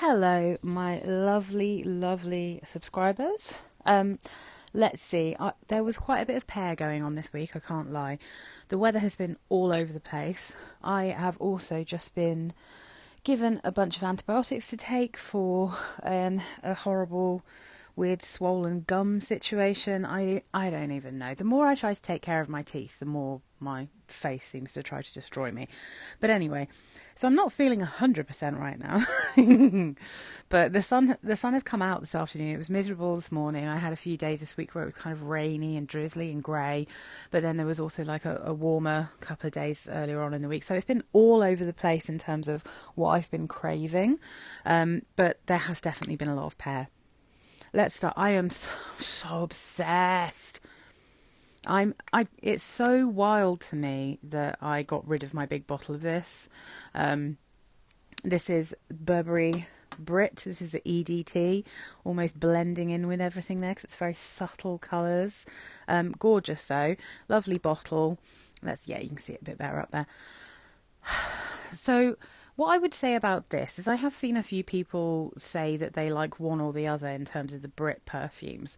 Hello, my lovely, lovely subscribers. Let's see. There was quite a bit of pear going on this week, I can't lie. The weather has been all over the place. I have also just been given a bunch of antibiotics to take for a horrible, weird swollen gum situation. I don't even know. The more I try to take care of my teeth, the more my face seems to try to destroy me. But anyway, so I'm not feeling 100% right now. But the sun has come out this afternoon. It was miserable this morning. I had a few days this week where it was kind of rainy and drizzly and grey. But then there was also like a warmer couple of days earlier on in the week. So it's been all over the place in terms of what I've been craving. But there has definitely been a lot of pear. Let's start. I am so obsessed. It's so wild to me that I got rid of my big bottle of this. This is Burberry Brit. This is the EDT, almost blending in with everything there because it's very subtle colours. Gorgeous though, lovely bottle. You can see it a bit better up there. So what I would say about this is I have seen a few people say that they like one or the other in terms of the Brit perfumes.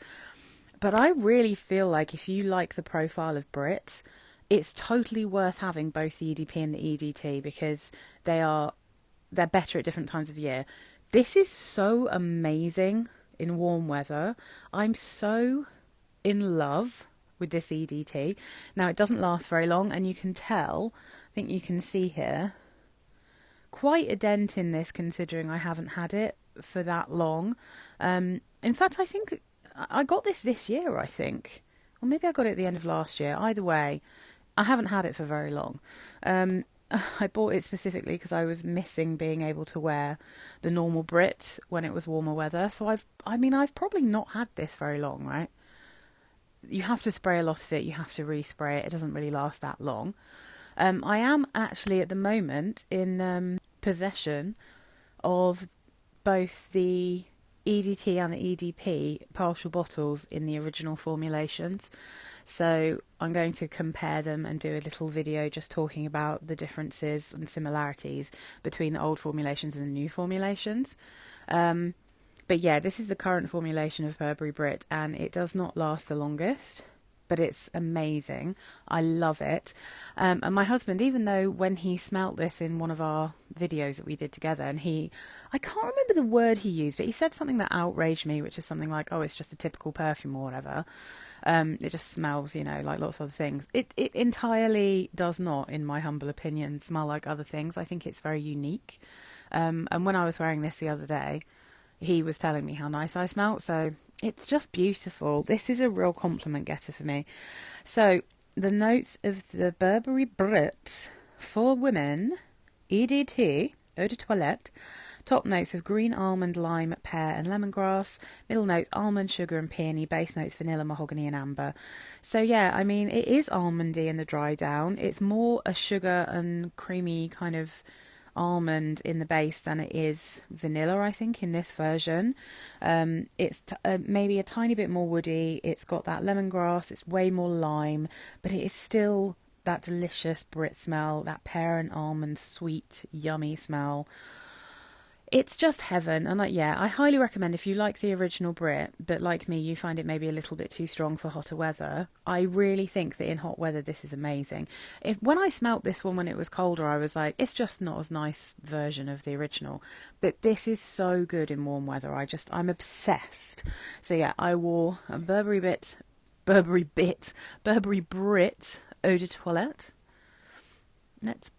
But I really feel like if you like the profile of Brits, it's totally worth having both the EDP and the EDT because they're better at different times of year. This is so amazing in warm weather. I'm so in love with this EDT. Now, it doesn't last very long, and you can tell, I think you can see here, quite a dent in this considering I haven't had it for that long. In fact, I think I got this year, I think. Or maybe I got it at the end of last year. Either way, I haven't had it for very long. I bought it specifically because I was missing being able to wear the normal Brit when it was warmer weather. So I've probably not had this very long, right? You have to spray a lot of it. You have to respray it. It doesn't really last that long. I am actually at the moment in possession of both the EDT and the EDP partial bottles in the original formulations. So I'm going to compare them and do a little video just talking about the differences and similarities between the old formulations and the new formulations. But yeah, this is the current formulation of Burberry Brit and it does not last the longest, but it's amazing. I love it. And my husband, even though when he smelt this in one of our videos that we did together, and I can't remember the word he used, but he said something that outraged me, which is something like, oh, it's just a typical perfume or whatever. It just smells, like lots of other things. It entirely does not, in my humble opinion, smell like other things. I think it's very unique. And when I was wearing this the other day, he was telling me how nice I smelt, so it's just beautiful. This is a real compliment getter for me. So, the notes of the Burberry Brit for women, EDT, Eau de Toilette, top notes of green almond, lime, pear and lemongrass, middle notes almond, sugar and peony, base notes vanilla, mahogany and amber. So yeah, it is almondy in the dry down. It's more a sugar and creamy kind of almond in the base than it is vanilla, I think, in this version. It's maybe a tiny bit more woody. It's got that lemongrass. It's way more lime, but it is still that delicious Brit smell, that pear and almond sweet, yummy smell. It's just heaven. And I highly recommend if you like the original Brit, but like me, you find it maybe a little bit too strong for hotter weather. I really think that in hot weather, this is amazing. When I smelt this one when it was colder, I was like, it's just not as nice version of the original. But this is so good in warm weather. I'm obsessed. So yeah, I wore a Burberry Brit Eau de Toilette.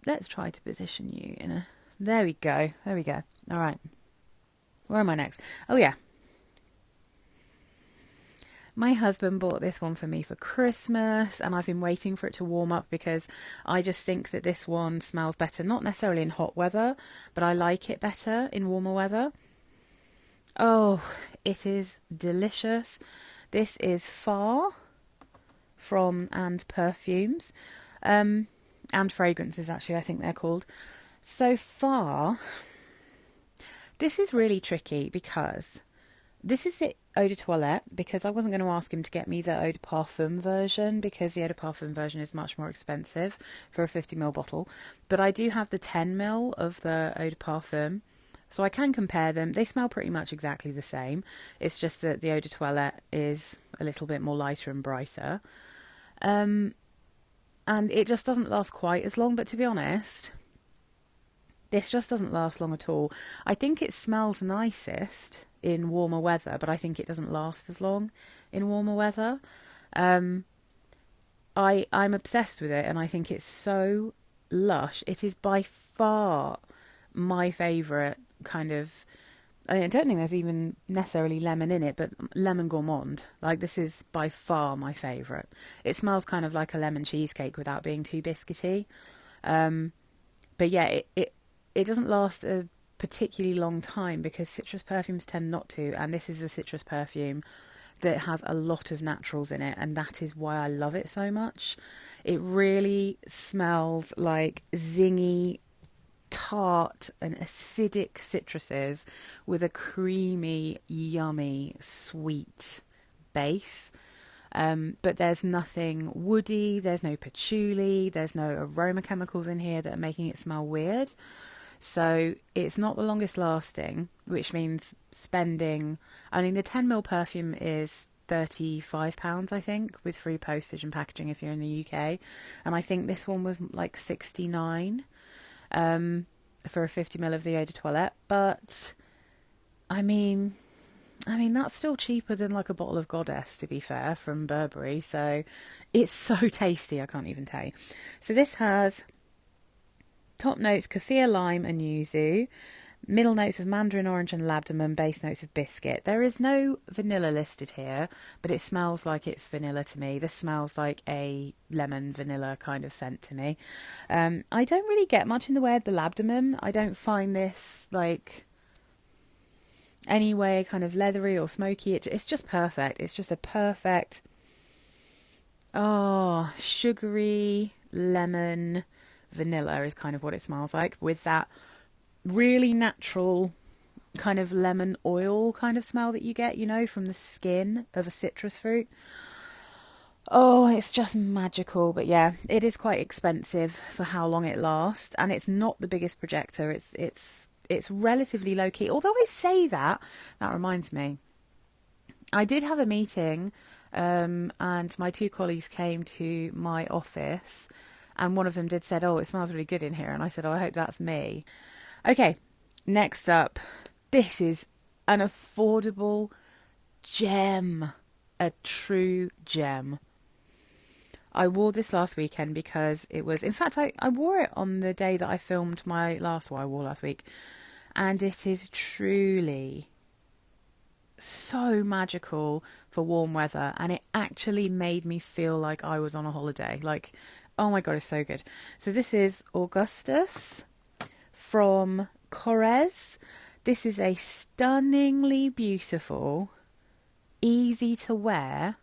Let's try to position you in a... There we go. All right. Where am I next? Oh, yeah. My husband bought this one for me for Christmas, and I've been waiting for it to warm up because I just think that this one smells better, not necessarily in hot weather, but I like it better in warmer weather. Oh, it is delicious. This is Far from and Perfumes, and Fragrances, actually, I think they're called. So Far... This is really tricky because this is the Eau de Toilette, because I wasn't going to ask him to get me the Eau de Parfum version because the Eau de Parfum version is much more expensive for a 50ml bottle. But I do have the 10ml of the Eau de Parfum, So I can compare them. They smell pretty much exactly the same. It's just that the eau de toilette is a little bit more lighter and brighter. And it just doesn't last quite as long. But to be honest, this just doesn't last long at all. I think it smells nicest in warmer weather, but I think it doesn't last as long in warmer weather. I'm obsessed with it, and I think it's so lush. It is by far my favourite kind of... I don't think there's even necessarily lemon in it, but lemon gourmand. Like, this is by far my favourite. It smells kind of like a lemon cheesecake without being too biscuity. But yeah, it doesn't last a particularly long time because citrus perfumes tend not to, and this is a citrus perfume that has a lot of naturals in it, and that is why I love it so much. It really smells like zingy, tart and acidic citruses with a creamy, yummy, sweet base. But there's nothing woody, there's no patchouli, there's no aroma chemicals in here that are making it smell weird. So it's not the longest lasting, which means spending... I mean, the 10ml perfume is £35, I think, with free postage and packaging if you're in the UK. And I think this one was like 69 for a 50ml of the eau de toilette. But, I mean, that's still cheaper than like a bottle of Goddess, to be fair, from Burberry. So it's so tasty, I can't even tell you. So this has top notes kaffir, lime and yuzu, middle notes of mandarin orange and labdanum, base notes of biscuit. There is no vanilla listed here, but it smells like it's vanilla to me. This smells like a lemon vanilla kind of scent to me. I don't really get much in the way of the labdanum. I don't find this like any way kind of leathery or smoky. It's just perfect. It's just a perfect, sugary lemon vanilla is kind of what it smells like, with that really natural kind of lemon oil kind of smell that you get, you know, from the skin of a citrus fruit. Oh, it's just magical. But yeah, it is quite expensive for how long it lasts, and it's not the biggest projector. It's relatively low key. Although I say that reminds me, I did have a meeting, and my two colleagues came to my office, and one of them did said, "Oh, it smells really good in here," and I said, "Oh, I hope that's me." Okay, next up, this is an affordable gem, a true gem. I wore this last weekend because it was, in fact, I wore it on the day that I filmed my last one I wore last week, and it is truly so magical for warm weather, and it actually made me feel like I was on a holiday. Like, oh my god, it's so good. So this is Avgoustos from Korres. This is a stunningly beautiful, easy to wear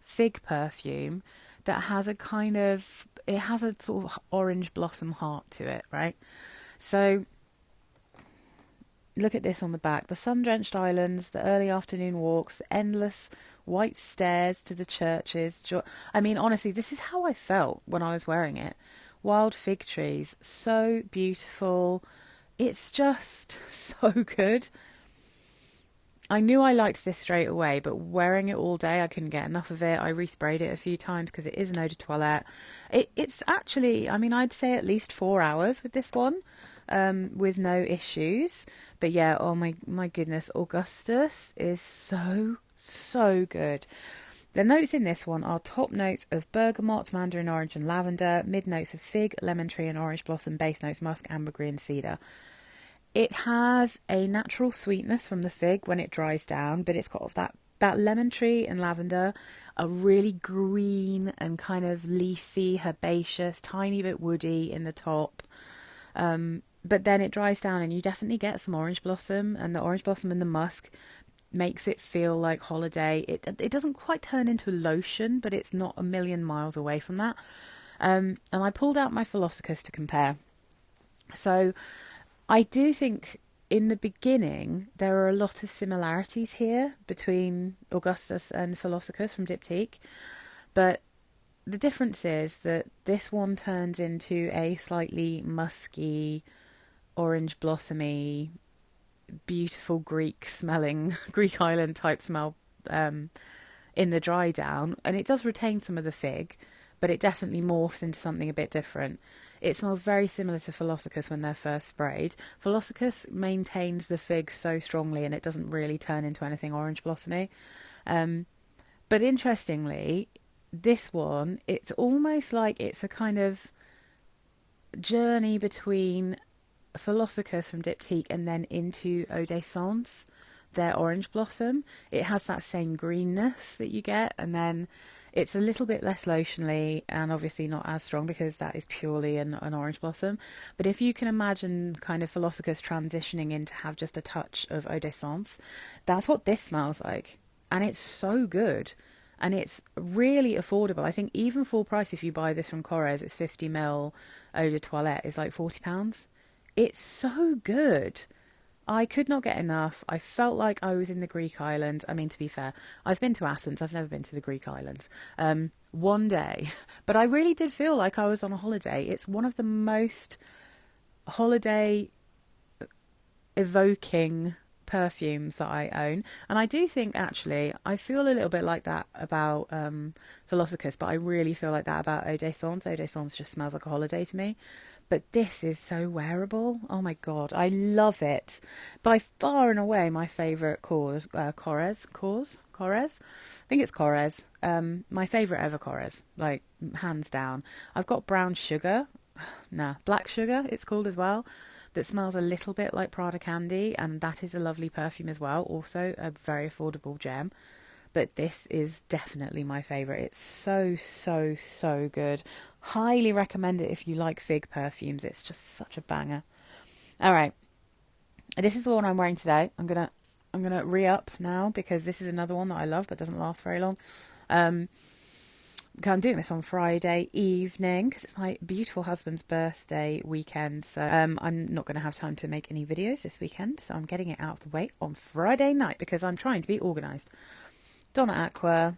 fig perfume that has a kind of, it has a sort of orange blossom heart to it, right? So look at this on the back. The sun-drenched islands, the early afternoon walks, endless white stairs to the churches. I mean, honestly, this is how I felt when I was wearing it. Wild fig trees, so beautiful. It's just so good. I knew I liked this straight away, but wearing it all day, I couldn't get enough of it. I resprayed it a few times because it is an eau de toilette. It's actually, I mean, I'd say at least 4 hours with this one, with no issues. But yeah, oh my goodness, Avgoustos is so good. The notes in this one are top notes of bergamot, mandarin orange and lavender, mid notes of fig, lemon tree and orange blossom, base notes musk, ambergris and cedar. It has a natural sweetness from the fig when it dries down, but it's got that lemon tree and lavender, a really green and kind of leafy, herbaceous, tiny bit woody in the top. But then it dries down and you definitely get some orange blossom, and the orange blossom and the musk makes it feel like holiday. It doesn't quite turn into lotion, but it's not a million miles away from that. And I pulled out my Philosykos to compare. So I do think in the beginning there are a lot of similarities here between Avgoustos and Philosykos from Diptyque, but the difference is that this one turns into a slightly musky, orange blossomy beautiful Greek island type smell in the dry down, and it does retain some of the fig, but it definitely morphs into something a bit different. It smells very similar to Philosykos when they're first sprayed. Philosykos maintains the fig so strongly, and it doesn't really turn into anything orange blossomy. But interestingly, this one, it's almost like it's a kind of journey between Philosykos from Diptyque and then into Eau de Sens, their orange blossom. It has that same greenness that you get, and then it's a little bit less lotionally and obviously not as strong because that is purely an orange blossom. But if you can imagine kind of Philosykos transitioning in to have just a touch of Eau de Sens, that's what this smells like. And it's so good. And it's really affordable. I think even full price, if you buy this from Korres, it's 50ml Eau de Toilette is like £40. It's so good. I could not get enough. I felt like I was in the Greek islands. I mean, to be fair, I've been to Athens. I've never been to the Greek islands. One day. But I really did feel like I was on a holiday. It's one of the most holiday evoking perfumes that I own. And I do think, actually, I feel a little bit like that about Philosykos, but I really feel like that about Eau de Sens. Eau de Sens just smells like a holiday to me. But this is so wearable. Oh my God, I love it. By far and away, my favourite Korres. I think it's Korres. My favourite ever Korres, like hands down. I've got brown sugar. Black sugar, it's called as well. That smells a little bit like Prada candy, and that is a lovely perfume as well. Also a very affordable gem. But this is definitely my favourite. It's so, so, so good. Highly recommend it if you like fig perfumes. It's just such a banger. All right. This is the one I'm wearing today. I'm gonna re-up now because this is another one that I love but doesn't last very long. I'm doing this on Friday evening because it's my beautiful husband's birthday weekend. So I'm not going to have time to make any videos this weekend. So I'm getting it out of the way on Friday night because I'm trying to be organised. Donna Acqua,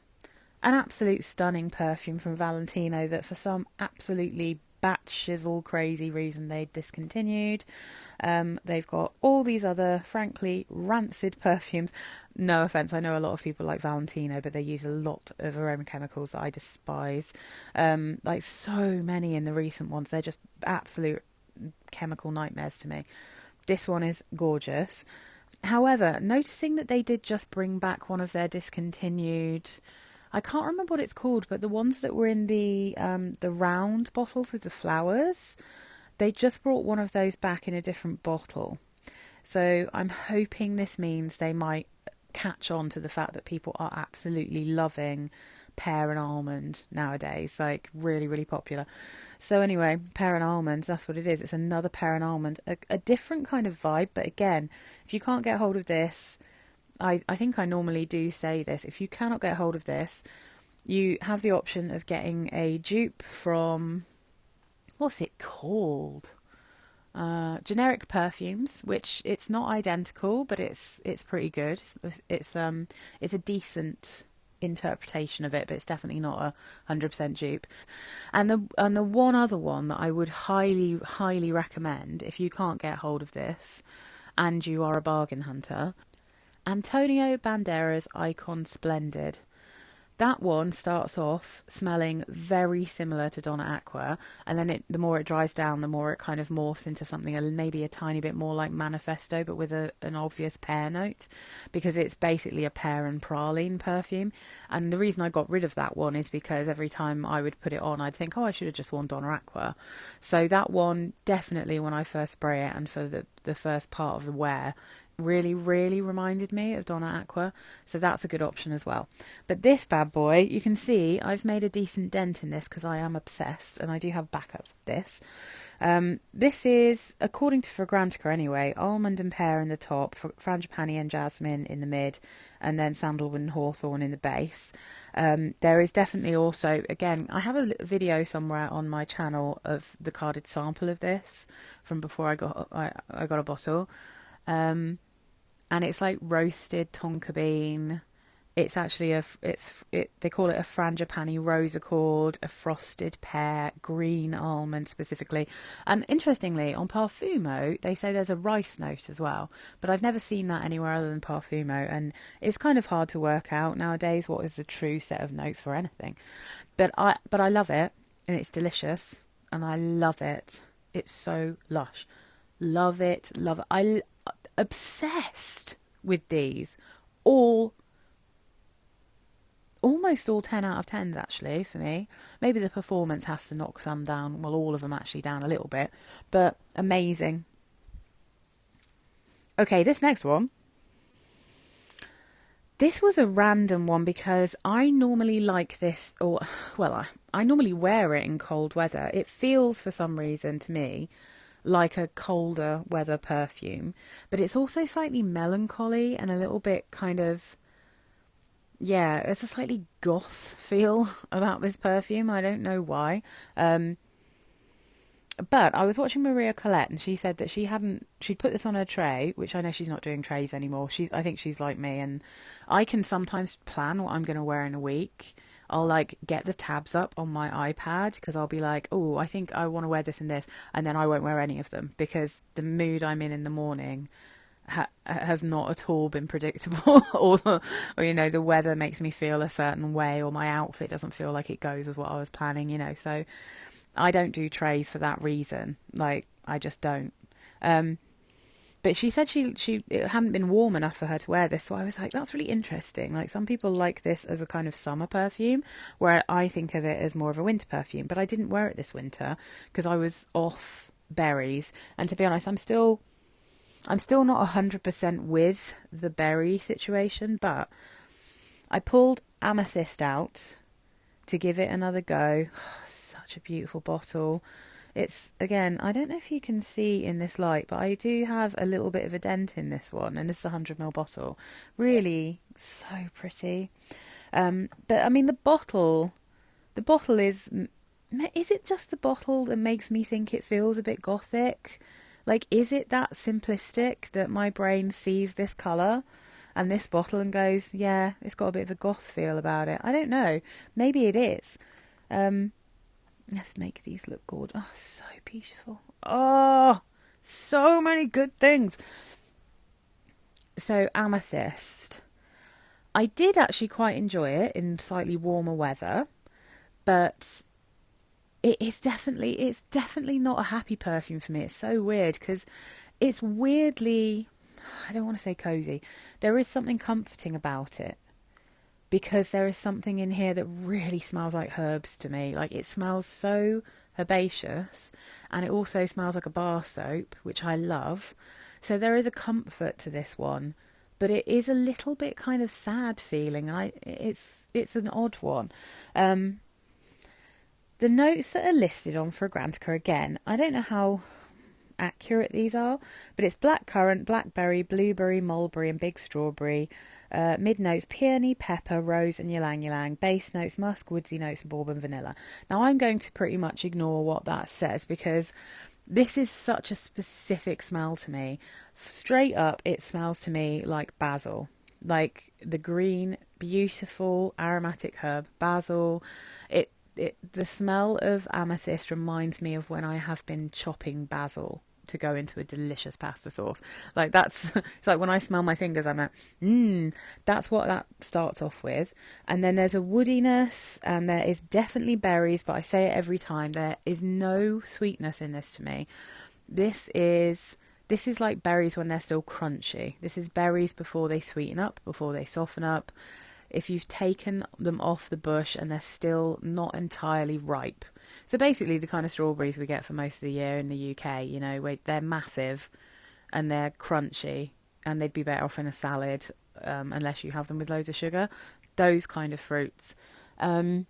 an absolute stunning perfume from Valentino that for some absolutely bat-shizzle crazy reason they discontinued. They've got all these other, frankly, rancid perfumes. No offence, I know a lot of people like Valentino, but they use a lot of aroma chemicals that I despise. Like so many in the recent ones, they're just absolute chemical nightmares to me. This one is gorgeous. However, noticing that they did just bring back one of their discontinued, I can't remember what it's called, but the ones that were in the round bottles with the flowers, they just brought one of those back in a different bottle. So I'm hoping this means they might catch on to the fact that people are absolutely loving pear and almond nowadays, like really, really popular. So anyway, pear and almond, that's what it is. It's another pear and almond, a different kind of vibe. But again, if you can't get hold of this, I think I normally do say this, if you cannot get hold of this, you have the option of getting a dupe from, what's it called? Generic Perfumes, which it's not identical, but it's pretty good. It's a decent interpretation of it, but it's definitely not 100% dupe. And the one other one that I would highly recommend if you can't get hold of this and you are a bargain hunter, Antonio Banderas Icon Splendid. That one starts off smelling very similar to Donna Acqua, and then the more it dries down, the more it kind of morphs into something maybe a tiny bit more like Manifesto, but with an obvious pear note, because it's basically a pear and praline perfume. And the reason I got rid of that one is because every time I would put it on, I'd think, oh, I should have just worn Donna Acqua. So that one, definitely when I first spray it and for the first part of the wear, really reminded me of Donna Acqua, so that's a good option as well. But this bad boy, you can see I've made a decent dent in this because I am obsessed, and I do have backups of this. This is, according to Fragrantica anyway, almond and pear in the top, frangipani and jasmine in the mid, and then sandalwood and hawthorn in the base. There is definitely also, again, I have a video somewhere on my channel of the carded sample of this from before I got a bottle. And it's like roasted tonka bean, It's actually they call it a frangipani rose accord, a frosted pear, green almond specifically. And interestingly, on Parfumo, they say there's a rice note as well. But I've never seen that anywhere other than Parfumo. And it's kind of hard to work out nowadays what is the true set of notes for anything. But I love it, and it's delicious, and I love it. It's so lush. Love it, love it. Obsessed with these. Almost all 10 out of 10s actually for me. Maybe the performance has to knock some down. Well, all of them actually down a little bit. But amazing. Okay, this next one. This was a random one because I normally like this, I normally wear it in cold weather. It feels for some reason to me like a colder weather perfume. But it's also slightly melancholy and a little bit kind of... Yeah, there's a slightly goth feel about this perfume. I don't know why. But I was watching Maria Colette and she said that she'd put this on her tray, which I know she's not doing trays anymore. I think she's like me, and I can sometimes plan what I'm going to wear in a week. I'll like get the tabs up on my iPad because I'll be like, oh, I think I want to wear this and this. And then I won't wear any of them because the mood I'm in the morning has not at all been predictable, or the weather makes me feel a certain way, or my outfit doesn't feel like it goes with what I was planning, so I don't do trays for that reason. Like, I just don't. But she said it hadn't been warm enough for her to wear this, so I was like, that's really interesting. Like, some people like this as a kind of summer perfume, where I think of it as more of a winter perfume, but I didn't wear it this winter because I was off berries, and to be honest, I'm still not 100% with the berry situation, but I pulled Amethyst out to give it another go. Such a beautiful bottle. It's, again, I don't know if you can see in this light, but I do have a little bit of a dent in this one, and this is a 100ml bottle. Really so pretty. But, I mean, the bottle is it just the bottle that makes me think it feels a bit gothic? Like, is it that simplistic that my brain sees this colour and this bottle and goes, yeah, it's got a bit of a goth feel about it? I don't know. Maybe it is. Let's make these look good. Oh, so beautiful. Oh, so many good things. So, Amethyst. I did actually quite enjoy it in slightly warmer weather, but... It's definitely not a happy perfume for me. It's so weird because it's weirdly, I don't want to say cozy. There is something comforting about it because there is something in here that really smells like herbs to me. Like, it smells so herbaceous, and it also smells like a bar soap, which I love. So there is a comfort to this one, but it is a little bit kind of sad feeling, and it's an odd one. The notes that are listed on Fragrantica, again, I don't know how accurate these are, but it's blackcurrant, blackberry, blueberry, mulberry and big strawberry. Mid notes, peony, pepper, rose and ylang ylang. Base notes, musk, woodsy notes, bourbon, vanilla. Now I'm going to pretty much ignore what that says because this is such a specific smell to me. Straight up, it smells to me like basil. Like the green, beautiful aromatic herb, basil. The smell of amethyst reminds me of when I have been chopping basil to go into a delicious pasta sauce. Like, it's like when I smell my fingers, I'm like, that's what that starts off with. And then there's a woodiness, and there is definitely berries, but I say it every time, there is no sweetness in this to me. This is like berries when they're still crunchy. This is berries before they sweeten up, before they soften up. If you've taken them off the bush and they're still not entirely ripe. So basically the kind of strawberries we get for most of the year in the UK, where they're massive and they're crunchy and they'd be better off in a salad unless you have them with loads of sugar. Those kind of fruits. And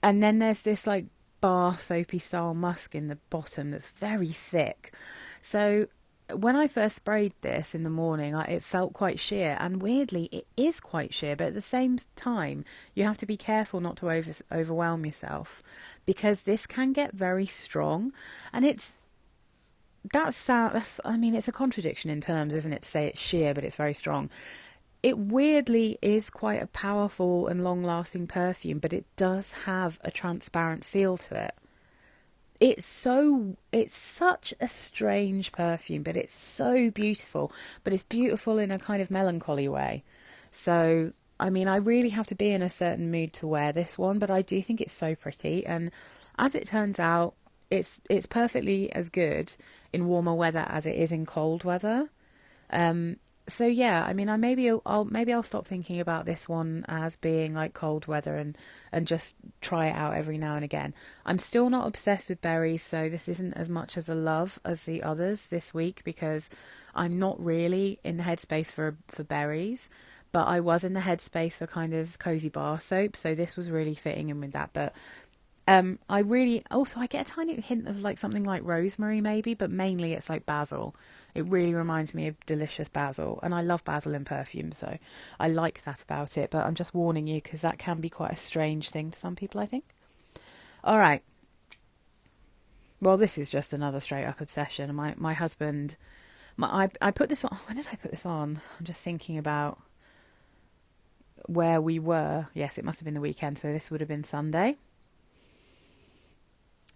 then there's this like bar soapy style musk in the bottom that's very thick. So when I first sprayed this in the morning, it felt quite sheer, and weirdly it is quite sheer, but at the same time you have to be careful not to overwhelm yourself because this can get very strong, and it's a contradiction in terms, isn't it, to say it's sheer but it's very strong. it weirdly is quite a powerful and long-lasting perfume, but it does have a transparent feel to it. It's such a strange perfume, but it's so beautiful. But it's beautiful in a kind of melancholy way. So, I mean, I really have to be in a certain mood to wear this one, but I do think it's so pretty. And as it turns out, it's perfectly as good in warmer weather as it is in cold weather. So yeah, I mean, I'll stop thinking about this one as being like cold weather and just try it out every now and again. I'm still not obsessed with berries, so this isn't as much as a love as the others this week, because I'm not really in the headspace for berries, but I was in the headspace for kind of cozy bar soap, so this was really fitting in with that. But I get a tiny hint of like something like rosemary maybe, but mainly it's like basil. It really reminds me of delicious basil, and I love basil in perfume, so I like that about it. But I'm just warning you, because that can be quite a strange thing to some people, I think. All right. Well, this is just another straight up obsession. My husband, I put this on. When did I put this on? I'm just thinking about where we were. Yes, it must have been the weekend, so this would have been Sunday.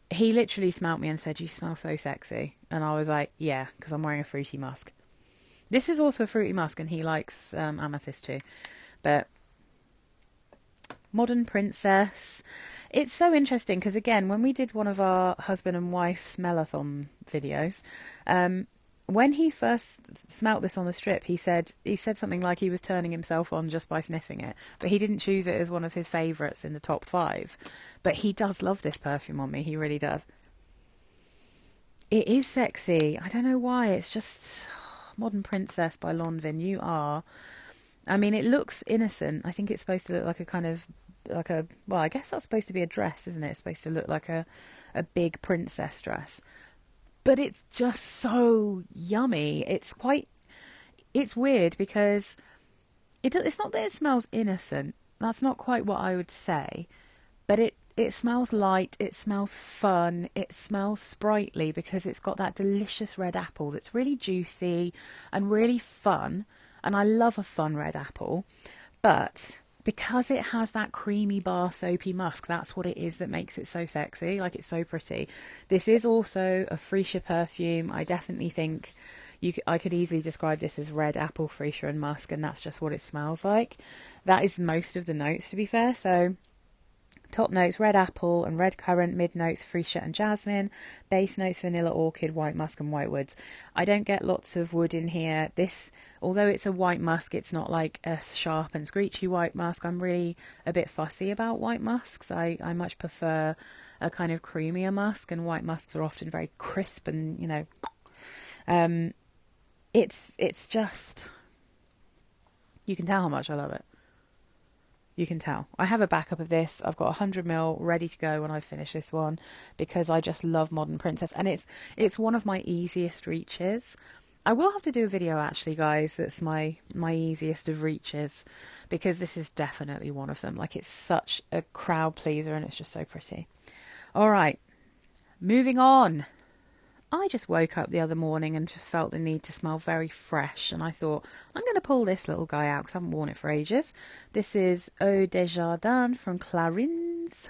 He literally smelt me and said, "You smell so sexy." And I was like, yeah, because I'm wearing a fruity musk. This is also a fruity musk, and he likes amethyst too. But Modern Princess. It's so interesting because, again, when we did one of our husband and wife smellathon videos, when he first smelt this on the strip, he said something like he was turning himself on just by sniffing it. But he didn't choose it as one of his favourites in the top 5. But he does love this perfume on me. He really does. It is sexy. I don't know why. It's just Modern Princess by Lanvin. You are. I mean, it looks innocent. I think it's supposed to look like a kind of well, I guess that's supposed to be a dress, isn't it? It's supposed to look like a big princess dress. But it's just so yummy. It's weird because it's not that it smells innocent. That's not quite what I would say. But it smells light, it smells fun, it smells sprightly because it's got that delicious red apple that's really juicy and really fun. And I love a fun red apple. But because it has that creamy bar soapy musk, that's what it is that makes it so sexy. Like, it's so pretty. This is also a freesia perfume. I definitely think I could easily describe this as red apple, freesia and musk, and that's just what it smells like. That is most of the notes, to be fair. So top notes, red apple and red currant. Mid notes, freesia and jasmine. Base notes, vanilla, orchid, white musk and white woods. I don't get lots of wood in here. This, although it's a white musk, it's not like a sharp and screechy white musk. I'm really a bit fussy about white musks. I much prefer a kind of creamier musk, and white musks are often very crisp and, you know, it's just, you can tell how much I love it. You can tell. I have a backup of this. I've got 100ml ready to go when I finish this one, because I just love Modern Princess, and it's one of my easiest reaches. I will have to do a video, actually, guys, that's my easiest of reaches, because this is definitely one of them. Like, it's such a crowd pleaser, and it's just so pretty. All right, moving on. I just woke up the other morning and just felt the need to smell very fresh, and I thought, I'm going to pull this little guy out because I haven't worn it for ages. This is Eau de Jardins from Clarins.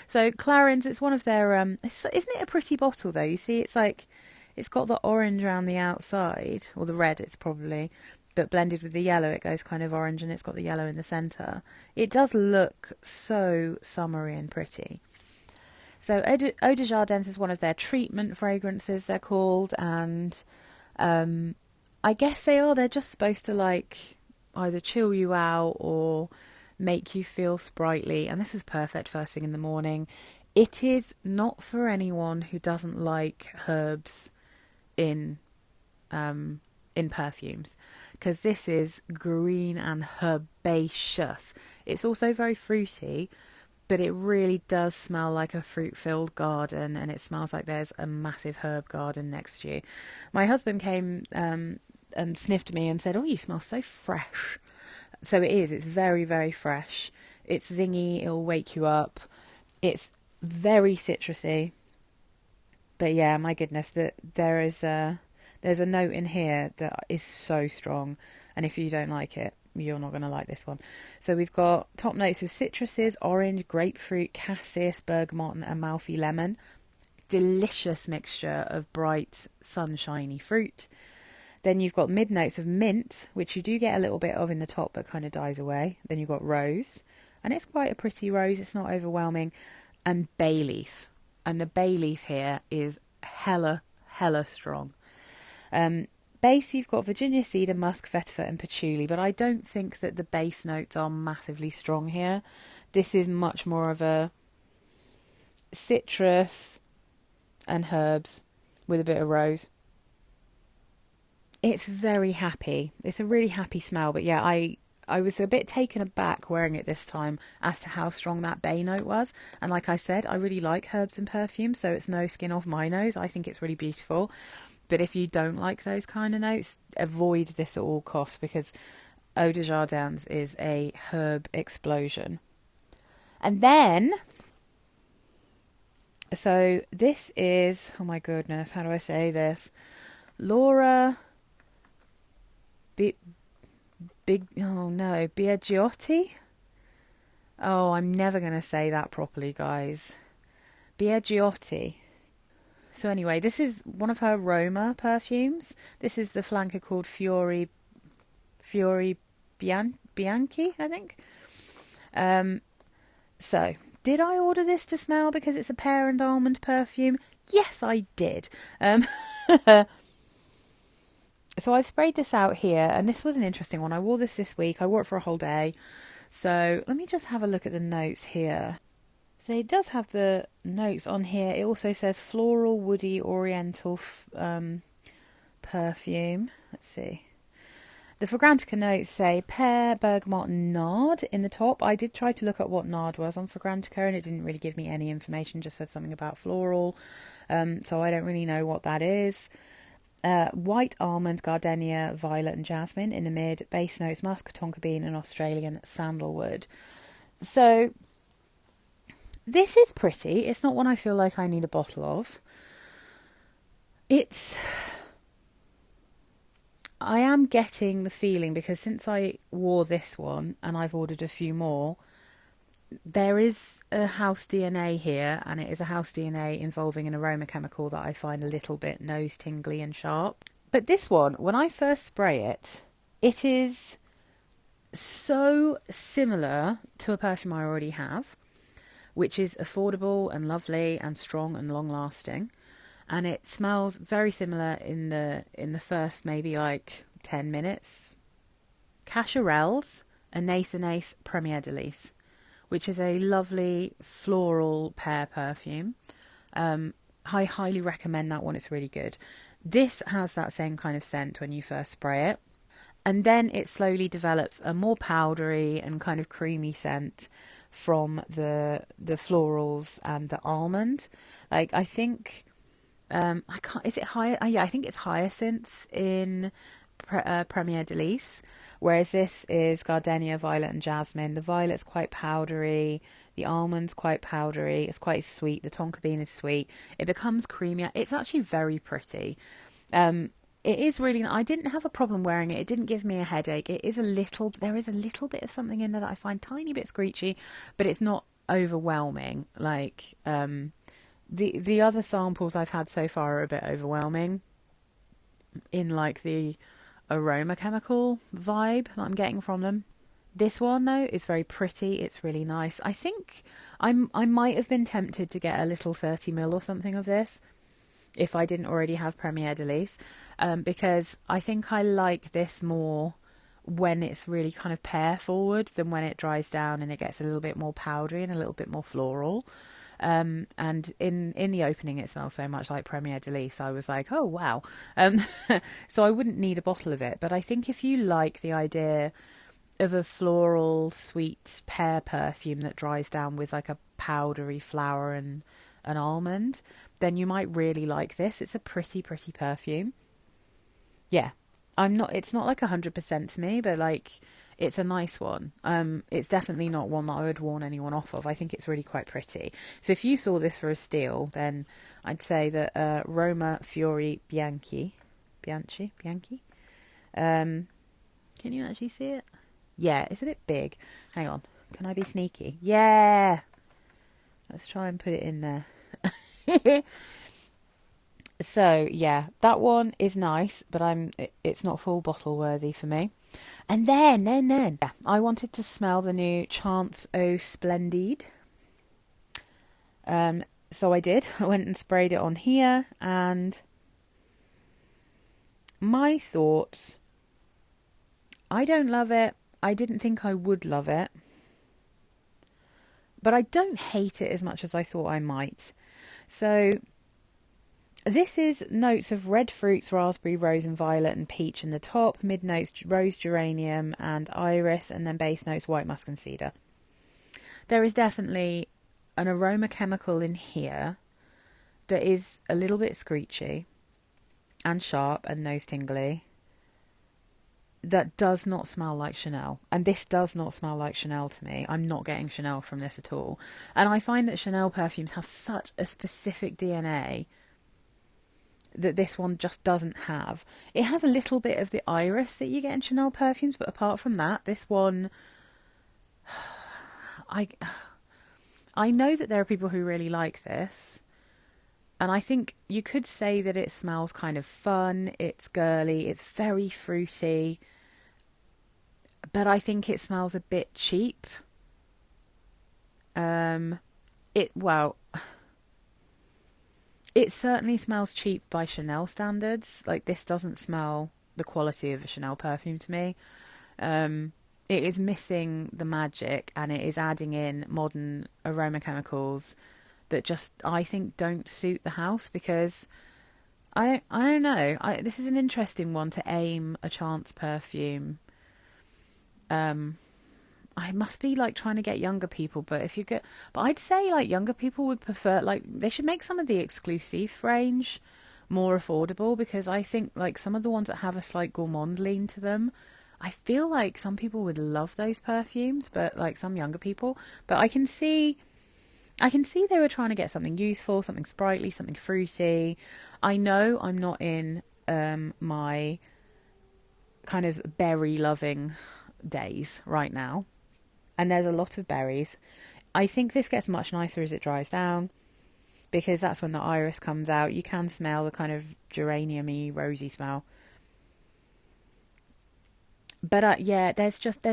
So Clarins, it's one of their, isn't it a pretty bottle though? You see, it's got the orange around the outside, or the red it's probably, but blended with the yellow it goes kind of orange, and it's got the yellow in the centre. It does look so summery and pretty. So Eau de Jardins is one of their treatment fragrances, they're called, and I guess they're just supposed to like either chill you out or make you feel sprightly, and this is perfect first thing in the morning. It is not for anyone who doesn't like herbs in perfumes, because this is green and herbaceous. It's also very fruity, but it really does smell like a fruit-filled garden, and it smells like there's a massive herb garden next to you. My husband came and sniffed me and said, "Oh, you smell so fresh." So it is. It's very, very fresh. It's zingy. It'll wake you up. It's very citrusy. But yeah, my goodness, there's a note in here that is so strong, and if you don't like it, you're not going to like this one. So we've got top notes of citruses, orange, grapefruit, cassis, bergamot and Amalfi lemon. Delicious mixture of bright, sunshiny fruit. Then you've got mid notes of mint, which you do get a little bit of in the top but kind of dies away. Then you've got rose, and it's quite a pretty rose, it's not overwhelming. And bay leaf. And the bay leaf here is hella strong. Base, you've got Virginia cedar, musk, vetiver and patchouli, but I don't think that the base notes are massively strong here. This is much more of a citrus and herbs with a bit of rose. It's very happy. It's a really happy smell, but yeah, I was a bit taken aback wearing it this time as to how strong that bay note was. And like I said, I really like herbs and perfumes, so it's no skin off my nose. I think it's really beautiful. But if you don't like those kind of notes, avoid this at all costs, because Eau de Jardins is a herb explosion. And then, so this is, oh my goodness, how do I say this? Biagiotti? Oh, I'm never going to say that properly, guys. Biagiotti. So anyway, this is one of her Roma perfumes. This is the flanker called Fiori Bianchi, I think. So, did I order this to smell because it's a pear and almond perfume? Yes, I did. So I've sprayed this out here, and this was an interesting one. I wore this week. I wore it for a whole day. So let me just have a look at the notes here. So it does have the notes on here. It also says floral, woody, oriental perfume. Let's see. The Fragrantica notes say pear, bergamot, and nard in the top. I did try to look at what nard was on Fragrantica, and it didn't really give me any information. Just said something about floral. So I don't really know what that is. White almond, gardenia, violet, and jasmine in the mid. Base notes musk, tonka bean, and Australian sandalwood. So this is pretty. It's not one I feel like I need a bottle of. I am getting the feeling, because since I wore this one and I've ordered a few more, there is a house DNA here, and it is a house DNA involving an aroma chemical that I find a little bit nose tingly and sharp. But this one, when I first spray it, it is so similar to a perfume I already have, which is affordable and lovely and strong and long lasting. And it smells very similar in the first maybe like 10 minutes. Cacharel's Anais Anais Premier de Lys, which is a lovely floral pear perfume. I highly recommend that one. It's really good. This has that same kind of scent when you first spray it. And then it slowly develops a more powdery and kind of creamy scent from the florals and the almond. Like, I think, is it high? Yeah, I think it's hyacinth in Premier de Lys, whereas this is gardenia, violet and jasmine. The violet's quite powdery, the almond's quite powdery, it's quite sweet, the tonka bean is sweet, it becomes creamier. It's actually very pretty. It is really, I didn't have a problem wearing it. It didn't give me a headache. There is a little bit of something in there that I find tiny bit screechy, but it's not overwhelming. Like, the other samples I've had so far are a bit overwhelming in like the aroma chemical vibe that I'm getting from them. This one though is very pretty. It's really nice. I think I might have been tempted to get a little 30ml or something of this if I didn't already have Premier de Lys, because I think I like this more when it's really kind of pear forward than when it dries down and it gets a little bit more powdery and a little bit more floral. And in the opening it smells so much like Premier de Lys, I was like, oh wow. So I wouldn't need a bottle of it, but I think if you like the idea of a floral sweet pear perfume that dries down with like a powdery flower and an almond, then you might really like this. It's a pretty perfume. Yeah, it's not like 100% to me, but like, it's a nice one. It's definitely not one that I would warn anyone off of. I think it's really quite pretty. So if you saw this for a steal, then I'd say that Roma Fiori Bianchi. Can you actually see it? Yeah, it's a bit big. Hang on. Can I be sneaky? Yeah. Let's try and put it in there. So, yeah, that one is nice, but it's not full bottle worthy for me. And then, yeah, I wanted to smell the new Clarins Eau Splendide. So I did. I went and sprayed it on here, and my thoughts, I don't love it. I didn't think I would love it. But I don't hate it as much as I thought I might. So this is notes of red fruits, raspberry, rose and violet and peach in the top, mid notes rose, geranium and iris, and then base notes white musk and cedar. There is definitely an aroma chemical in here that is a little bit screechy and sharp and nose tingly that does not smell like Chanel. And this does not smell like Chanel to me. I'm not getting Chanel from this at all. And I find that Chanel perfumes have such a specific DNA that this one just doesn't have. It has a little bit of the iris that you get in Chanel perfumes, but apart from that, this one, I know that there are people who really like this, and I think you could say that it smells kind of fun, it's girly, it's very fruity, but I think it smells a bit cheap. It certainly smells cheap by Chanel standards. Like, this doesn't smell the quality of a Chanel perfume to me. It is missing the magic, and it is adding in modern aroma chemicals that just, I think, don't suit the house, because I don't know. This is an interesting one to aim a Chance perfume. I must be like trying to get younger people, but I'd say like younger people would prefer, like, they should make some of the exclusive range more affordable, because I think like some of the ones that have a slight gourmand lean to them, I feel like some people would love those perfumes, but like some younger people. But I can see they were trying to get something youthful, something sprightly, something fruity. I know I'm not in my kind of berry loving days right now, and there's a lot of berries. I think this gets much nicer as it dries down, because that's when the iris comes out. You can smell the kind of geranium-y, rosy smell. But yeah, there's just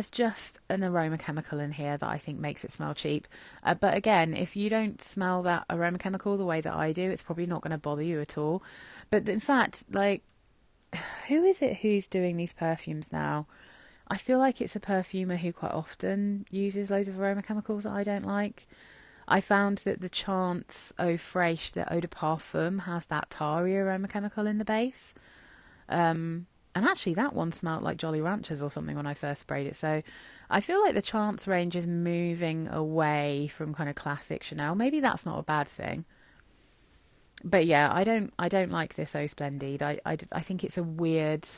an aroma chemical in here that I think makes it smell cheap. But again, if you don't smell that aroma chemical the way that I do, it's probably not going to bother you at all. But in fact, like, who is it who's doing these perfumes now? I feel like it's a perfumer who quite often uses loads of aroma chemicals that I don't like. I found that the Chance Eau Fraiche, the Eau de Parfum, has that tarry aroma chemical in the base. And actually that one smelled like Jolly Ranchers or something when I first sprayed it. So I feel like the Chance range is moving away from kind of classic Chanel. Maybe that's not a bad thing. But yeah, I don't like this Eau Splendide. I think it's a weird...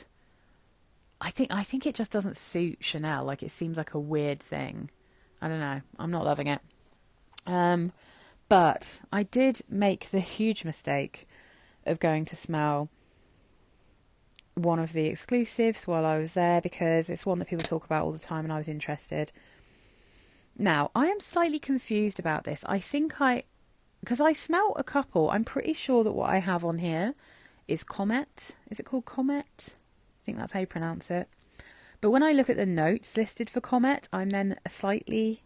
I think it just doesn't suit Chanel. Like, it seems like a weird thing. I don't know. I'm not loving it. But I did make the huge mistake of going to smell one of the exclusives while I was there, because it's one that people talk about all the time and I was interested. Now, I am slightly confused about this. Because I smelt a couple, I'm pretty sure that what I have on here is Comete. Is it called Comete? I think that's how you pronounce it. But when I look at the notes listed for Comete, I'm then slightly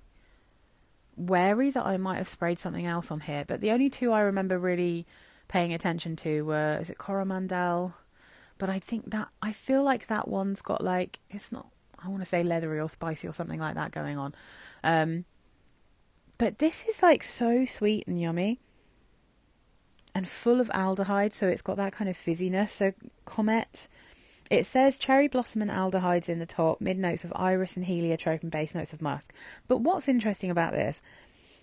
wary that I might have sprayed something else on here. But the only two I remember really paying attention to were, is it Coromandel? But I feel like that one's got like, it's not, I want to say leathery or spicy or something like that going on. But this is like so sweet and yummy and full of aldehyde. So it's got that kind of fizziness. So Comete, it says cherry blossom and aldehydes in the top, mid notes of iris and heliotrope and base notes of musk. But what's interesting about this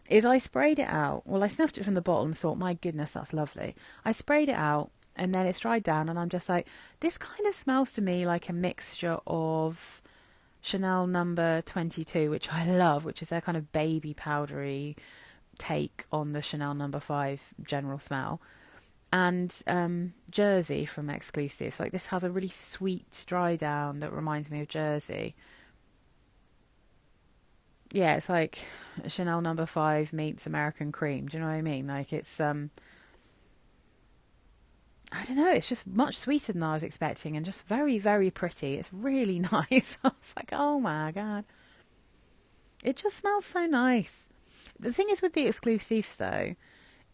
is I sprayed it out. Well, I snuffed it from the bottle and thought, my goodness, that's lovely. I sprayed it out and then it's dried down and I'm just like, this kind of smells to me like a mixture of Chanel number 22, which I love, which is their kind of baby powdery take on the Chanel number 5 general smell, and Jersey from Exclusives. Like, this has a really sweet dry down that reminds me of Jersey. yeah, it's like Chanel number 5 meets American Cream. Do you know what I mean? Like it's I don't know, it's just much sweeter than I was expecting and just very, very pretty. It's really nice. I was like, oh my God. It just smells so nice. The thing is with the exclusives though,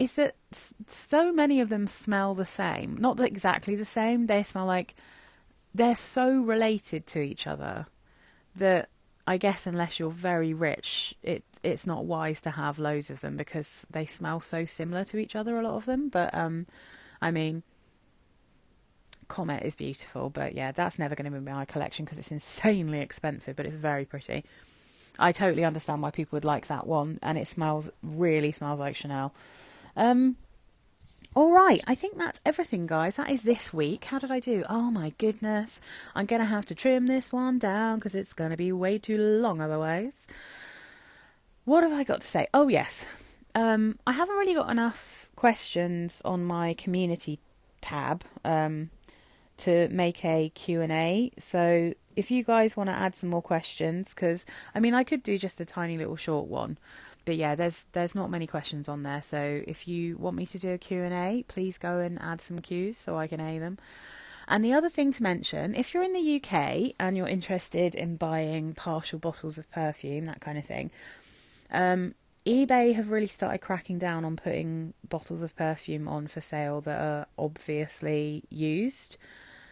is that so many of them smell the same. Not exactly the same. They smell like they're so related to each other that I guess unless you're very rich, it's not wise to have loads of them because they smell so similar to each other, a lot of them. But I mean, Comete is beautiful, but yeah, that's never going to be my collection because it's insanely expensive, but it's very pretty. I totally understand why people would like that one, and it really smells like Chanel. All right, I think that's everything, guys. That is this week. How did I do? Oh my goodness. I'm going to have to trim this one down because it's going to be way too long otherwise. What have I got to say? Oh, yes. I haven't really got enough questions on my community tab to make a Q&A. So if you guys want to add some more questions, because, I mean, I could do just a tiny little short one. But yeah, there's not many questions on there. So if you want me to do a Q&A, please go and add some Qs so I can A them. And the other thing to mention, if you're in the UK and you're interested in buying partial bottles of perfume, that kind of thing, eBay have really started cracking down on putting bottles of perfume on for sale that are obviously used.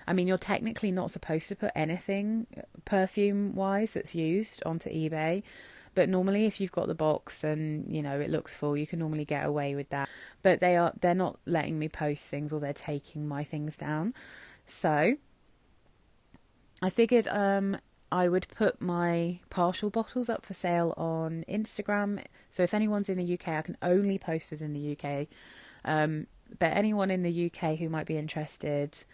I mean, you're technically not supposed to put anything perfume-wise that's used onto eBay. But normally if you've got the box and, you know, it looks full, you can normally get away with that. But they're not letting me post things, or they're taking my things down. So I figured I would put my partial bottles up for sale on Instagram. So if anyone's in the UK, I can only post it in the UK. But anyone in the UK who might be interested,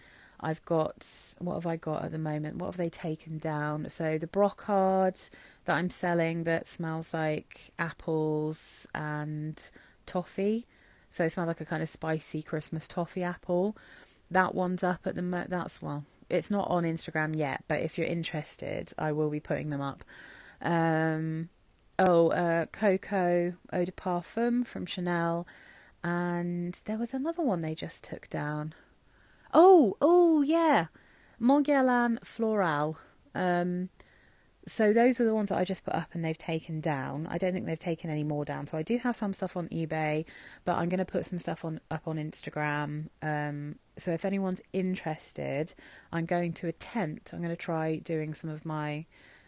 I've got, what have I got at the moment? What have they taken down? So the brocade that I'm selling that smells like apples and toffee. So it smells like a kind of spicy Christmas toffee apple. That one's up at the well, it's not on Instagram yet, but if you're interested, I will be putting them up. Coco Eau de Parfum from Chanel. And there was another one they just took down. Oh, yeah. Mont Guerlain Floral. So those are the ones that I just put up and they've taken down. I don't think they've taken any more down. So I do have some stuff on eBay, but I'm going to put some stuff up on Instagram. So if anyone's interested, I'm going to try doing some of my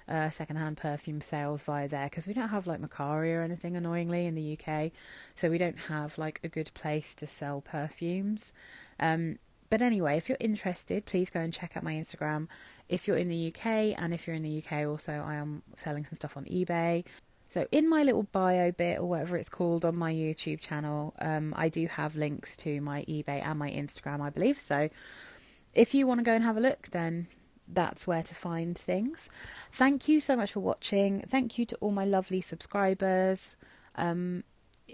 secondhand perfume sales via there, because we don't have like Macari or anything, annoyingly, in the UK. So we don't have like a good place to sell perfumes. But anyway, if you're interested, please go and check out my Instagram. If you're in the UK, and if you're in the UK also, I am selling some stuff on eBay. So in my little bio bit, or whatever it's called, on my YouTube channel, I do have links to my eBay and my Instagram, I believe. So if you want to go and have a look, then that's where to find things. Thank you so much for watching. Thank you to all my lovely subscribers.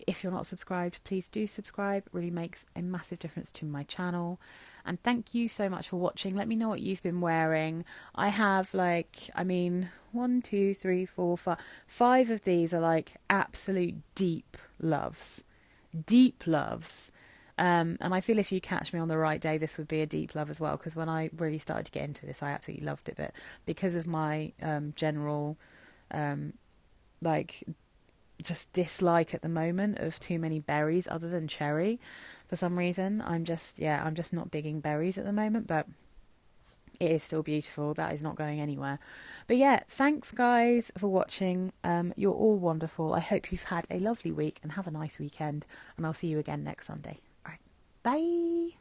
If you're not subscribed, please do subscribe. It really makes a massive difference to my channel. And thank you so much for watching. Let me know what you've been wearing. I have 1, 2, 3, 4, 5. 5 of these are like absolute deep loves. Deep loves. And I feel if you catch me on the right day, this would be a deep love as well. Because when I really started to get into this, I absolutely loved it. But because of my general just dislike at the moment of too many berries other than cherry, for some reason I'm just not digging berries at the moment, but it is still beautiful. That is not going anywhere. But yeah, thanks guys for watching. You're all wonderful. I hope you've had a lovely week and have a nice weekend, and I'll see you again next Sunday. All right, bye.